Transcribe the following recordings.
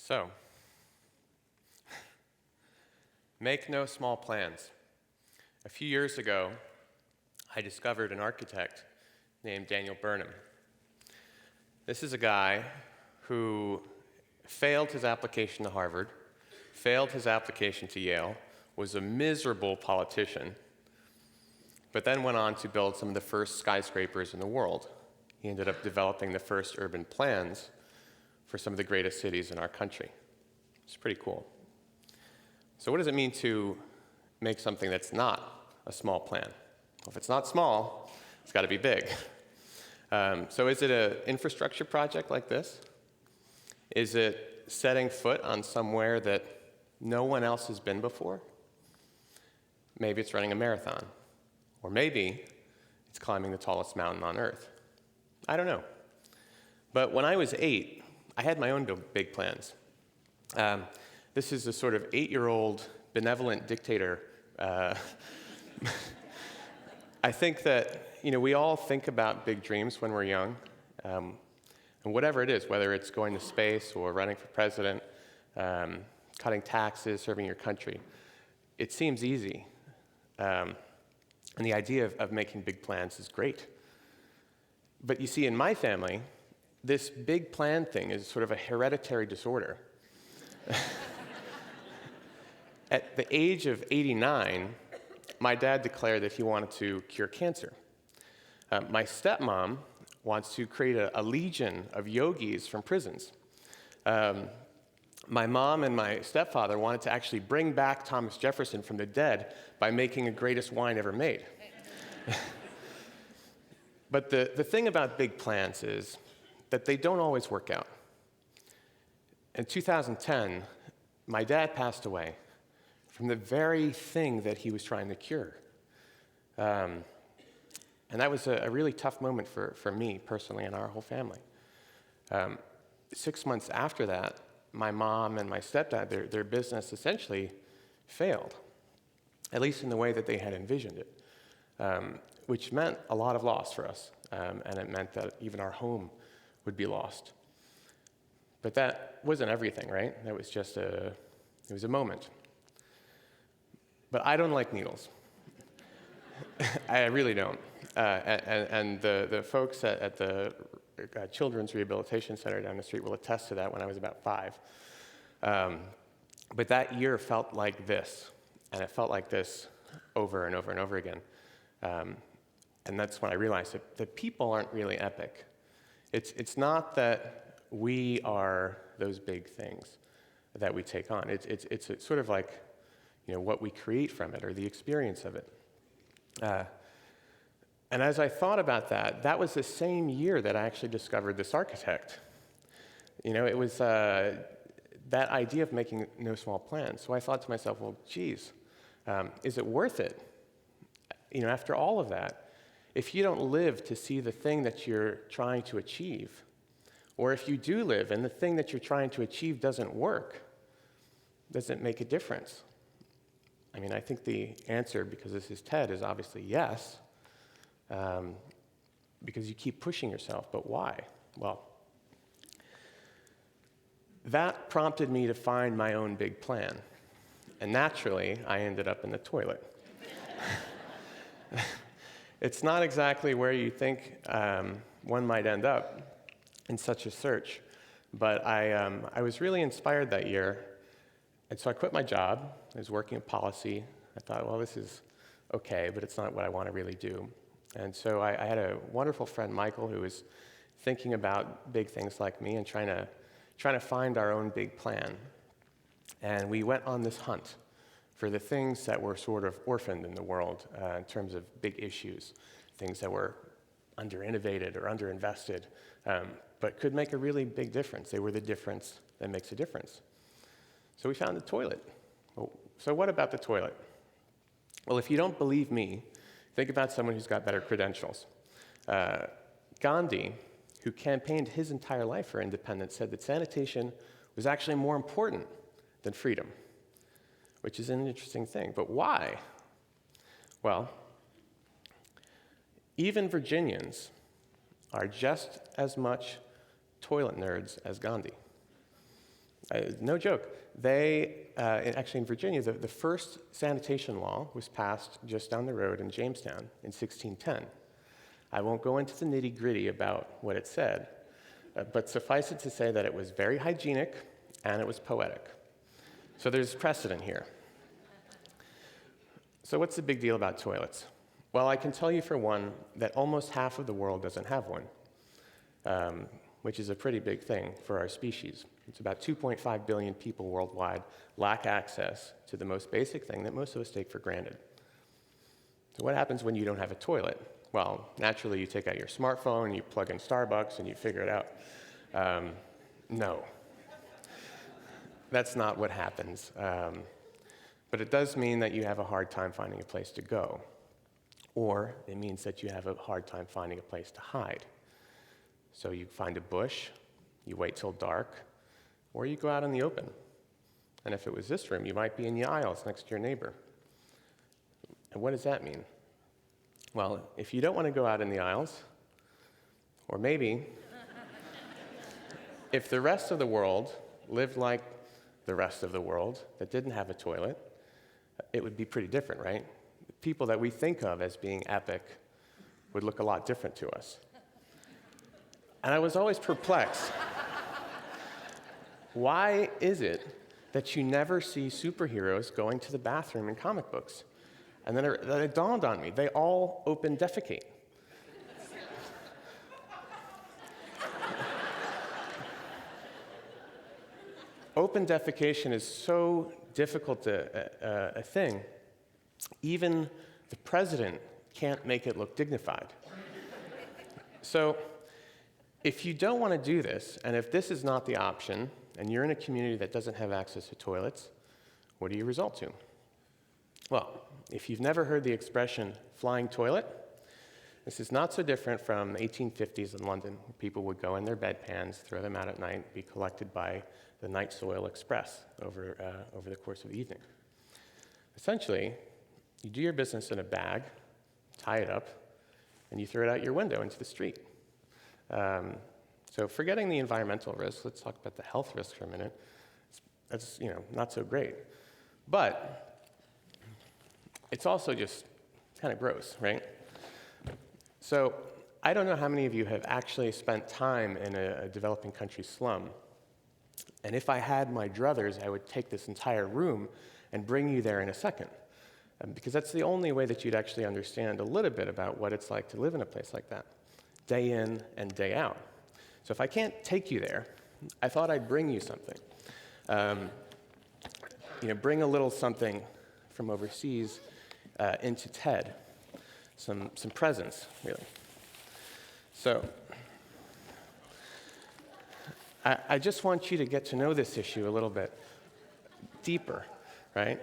So, make no small plans. A few years ago, I discovered an architect named Daniel Burnham. This is a guy who failed his application to Harvard, failed his application to Yale, was a miserable politician, but then went on to build some of the first skyscrapers in the world. He ended up developing the first urban plans for some of the greatest cities in our country. It's pretty cool. So what does it mean to make something that's not a small plan? Well, if it's not small, it's got to be big. So is it an infrastructure project like this? Is it setting foot on somewhere that no one else has been before? Maybe it's running a marathon. Or maybe it's climbing the tallest mountain on Earth. I don't know. But when I was 8, I had my own big plans. This is a sort of 8-year-old benevolent dictator. I think that we all think about big dreams when we're young, and whatever it is, whether it's going to space or running for president, cutting taxes, serving your country, it seems easy. And the idea of making big plans is great. But you see, in my family, this big plan thing is sort of a hereditary disorder. At the age of 89, my dad declared that he wanted to cure cancer. My stepmom wants to create a legion of yogis from prisons. My mom and my stepfather wanted to actually bring back Thomas Jefferson from the dead by making the greatest wine ever made. But the thing about big plans is that they don't always work out. In 2010, my dad passed away from the very thing that he was trying to cure. And that was a really tough moment for me personally and our whole family. 6 months after that, my mom and my stepdad, their business essentially failed, at least in the way that they had envisioned it, which meant a lot of loss for us, and it meant that even our home would be lost. But that wasn't everything, right? That was just it was a moment. But I don't like needles. I really don't. And the folks at the Children's Rehabilitation Center down the street will attest to that when I was about 5. But that year felt like this, and it felt like this over and over and over again. And that's when I realized that people aren't really epic. It's not that we are those big things that we take on. It's sort of like what we create from it or the experience of it. And as I thought about that was the same year that I actually discovered this architect. It was that idea of making no small plans. So I thought to myself, well, geez, is it worth it? After all of that, if you don't live to see the thing that you're trying to achieve, or if you do live and the thing that you're trying to achieve doesn't work, does it make a difference? I think the answer, because this is TED, is obviously yes, because you keep pushing yourself. But why? Well, that prompted me to find my own big plan. And naturally, I ended up in the toilet. It's not exactly where you think one might end up in such a search. But I was really inspired that year. And so I quit my job. I was working in policy. I thought, well, this is okay, but it's not what I want to really do. And so I had a wonderful friend, Michael, who was thinking about big things like me and trying to find our own big plan. And we went on this hunt for the things that were sort of orphaned in the world in terms of big issues, things that were under-innovated or under-invested, but could make a really big difference. They were the difference that makes a difference. So we found the toilet. Well, so what about the toilet? Well, if you don't believe me, think about someone who's got better credentials. Gandhi, who campaigned his entire life for independence, said that sanitation was actually more important than freedom, which is an interesting thing. But why? Well, even Virginians are just as much toilet nerds as Gandhi. No joke. Actually in Virginia, the first sanitation law was passed just down the road in Jamestown in 1610. I won't go into the nitty-gritty about what it said, but suffice it to say that it was very hygienic and it was poetic. So there's precedent here. So what's the big deal about toilets? Well, I can tell you for one that almost half of the world doesn't have one, which is a pretty big thing for our species. It's about 2.5 billion people worldwide lack access to the most basic thing that most of us take for granted. So what happens when you don't have a toilet? Well, naturally you take out your smartphone, you plug in Starbucks, and you figure it out. No. That's not what happens. But it does mean that you have a hard time finding a place to go. Or it means that you have a hard time finding a place to hide. So you find a bush, you wait till dark, or you go out in the open. And if it was this room, you might be in the aisles next to your neighbor. And what does that mean? Well, if you don't want to go out in the aisles, or maybe if the rest of the world lived like the rest of the world that didn't have a toilet, it would be pretty different, right? The people that we think of as being epic would look a lot different to us. And I was always perplexed. Why is it that you never see superheroes going to the bathroom in comic books? And then it dawned on me, they all open defecate. Open defecation is so difficult a thing, even the president can't make it look dignified. So if you don't want to do this, and if this is not the option, and you're in a community that doesn't have access to toilets, what do you resort to? Well, if you've never heard the expression flying toilet, this is not so different from the 1850s in London, where people would go in their bedpans, throw them out at night, be collected by the Night Soil Express over the course of the evening. Essentially, you do your business in a bag, tie it up, and you throw it out your window into the street. So forgetting the environmental risks, let's talk about the health risks for a minute. That's not so great. But it's also just kind of gross, right? So I don't know how many of you have actually spent time in a developing country slum. And if I had my druthers, I would take this entire room and bring you there in a second. Because that's the only way that you'd actually understand a little bit about what it's like to live in a place like that, day in and day out. So if I can't take you there, I thought I'd bring you something. Bring a little something from overseas into TED. Some presents, really. So I just want you to get to know this issue a little bit deeper, right?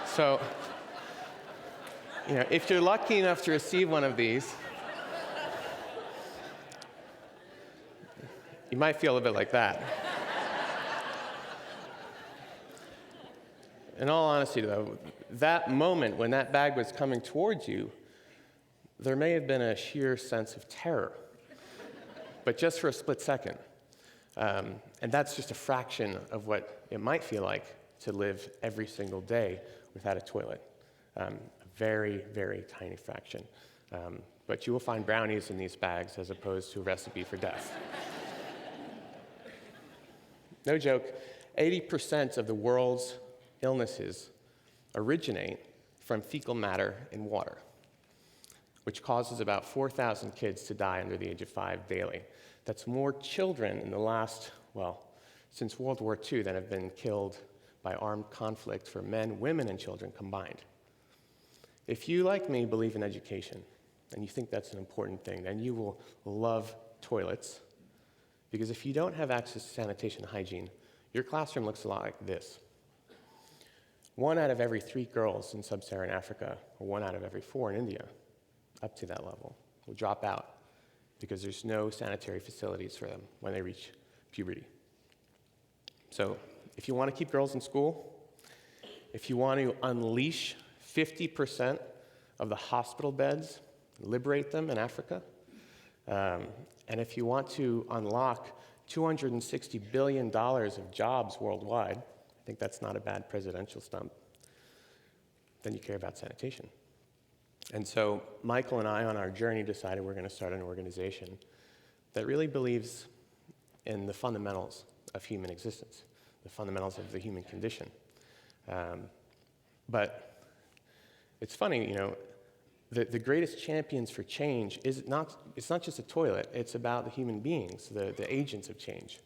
So, if you're lucky enough to receive one of these, you might feel a bit like that. In all honesty, though, that moment when that bag was coming towards you, there may have been a sheer sense of terror, but just for a split second. And that's just a fraction of what it might feel like to live every single day without a toilet. A very, very tiny fraction. But you will find brownies in these bags as opposed to a recipe for death. No joke, 80% of the world's illnesses originate from fecal matter in water, which causes about 4,000 kids to die under the age of 5 daily. That's more children in the last, since World War II that have been killed by armed conflict for men, women, and children combined. If you, like me, believe in education, and you think that's an important thing, then you will love toilets, because if you don't have access to sanitation and hygiene, your classroom looks a lot like this. 1 out of every 3 girls in sub-Saharan Africa, or 1 out of every 4 in India, up to that level, will drop out because there's no sanitary facilities for them when they reach puberty. So if you want to keep girls in school, if you want to unleash 50% of the hospital beds, liberate them in Africa, and if you want to unlock $260 billion of jobs worldwide, I think that's not a bad presidential stump, then you care about sanitation. And so Michael and I, on our journey, decided we're going to start an organization that really believes in the fundamentals of human existence, the fundamentals of the human condition. But it's funny, the greatest champions for change it's not just a toilet, it's about the human beings, the agents of change.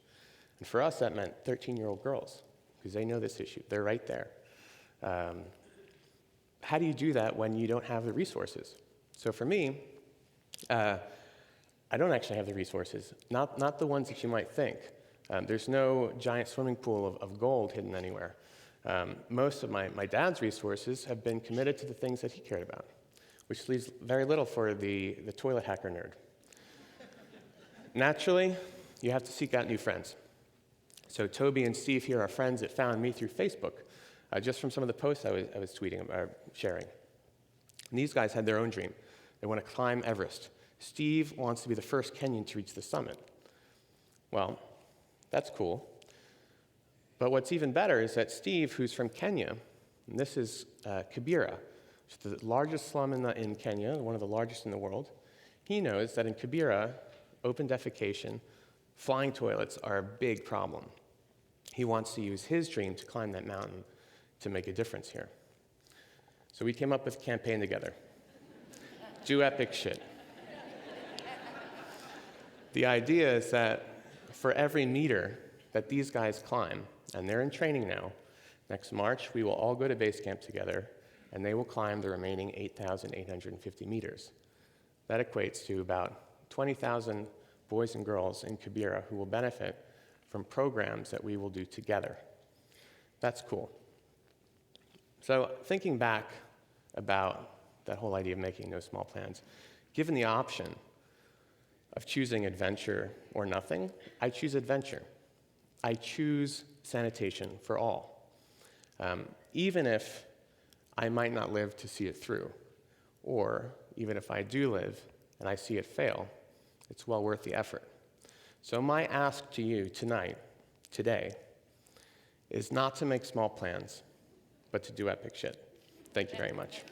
And for us, that meant 13-year-old girls, because they know this issue. They're right there. How do you do that when you don't have the resources? So for me, I don't actually have the resources, not the ones that you might think. There's no giant swimming pool of gold hidden anywhere. Most of my dad's resources have been committed to the things that he cared about, which leaves very little for the toilet hacker nerd. Naturally, you have to seek out new friends. So Toby and Steve here are friends that found me through Facebook, just from some of the posts I was tweeting or sharing. And these guys had their own dream. They want to climb Everest. Steve wants to be the first Kenyan to reach the summit. Well, that's cool. But what's even better is that Steve, who's from Kenya, and this is Kibera, which is the largest slum in Kenya, one of the largest in the world, he knows that in Kibera, open defecation, flying toilets are a big problem. He wants to use his dream to climb that mountain to make a difference here. So we came up with a campaign together. Do epic shit. The idea is that for every meter that these guys climb, and they're in training now, next March we will all go to base camp together, and they will climb the remaining 8,850 meters. That equates to about 20,000 boys and girls in Kibera who will benefit from programs that we will do together. That's cool. So thinking back about that whole idea of making no small plans, given the option of choosing adventure or nothing, I choose adventure. I choose sanitation for all. Even if I might not live to see it through, or even if I do live and I see it fail, it's well worth the effort. So my ask to you today, is not to make small plans, but to do epic shit. Thank you very much.